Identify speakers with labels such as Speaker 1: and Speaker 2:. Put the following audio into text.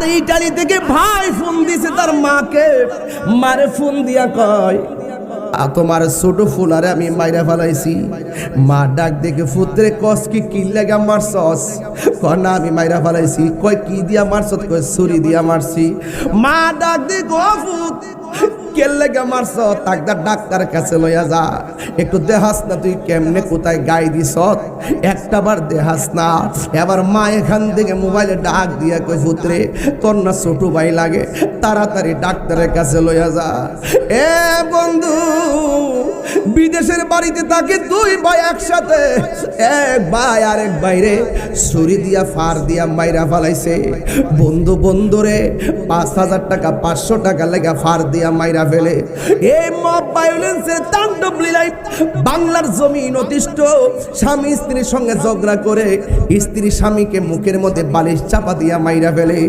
Speaker 1: আর Italy থেকে ভাই phone দিছে তার মাকে, মারে ফোন দিয়া কয় তোমার ছোট ফুলারে আমি মাইরা ফেলাইছি। মা ডাক দেখে পুত্রে কস কি লাগা মারছস? কয় না আমি মাইরা ফেলাইছি। কয় কি দিয়া মারছস? কয় ছুরি দিয়া মারছি। মা ডাক দেখো পুত কেল লাগা মারছ? তাকদার ডাক্তারের কাছে লইয়া যা, একটু দেহাস না তুই কেমনে কোথায় গাই দিস, একটা বার দেহাস না। এবার মা এখান থেকে মোবাইলে ডাক দিয়া কই পুত্রে তোর না ছোট ভাই লাগে, তাড়াতাড়ি ডাক্তারের কাছে লইয়া যা। এ বন্ধু, বিদেশের বাড়িতে থাকে দুই ভাই একসাথে, এক ভাই আর এক বাইরে ছুরি দিয়া ফার দিয়া মাইরা ফেলাইছে। বন্ধু বন্ধুরে ৫,০০০ টাকা ৫০০ টাকা লেগা ফার দিয়া মাইরা ফেলে। এই মব ভায়োলেন্সের তাণ্ডব লীলায় বাংলার জমিন অতিষ্ঠ। স্বামী স্ত্রীর সঙ্গে ঝগড়া করে স্ত্রী স্বামীকে মুখের মধ্যে বালিশ চাপা দিয়া মাইরা ফেলে।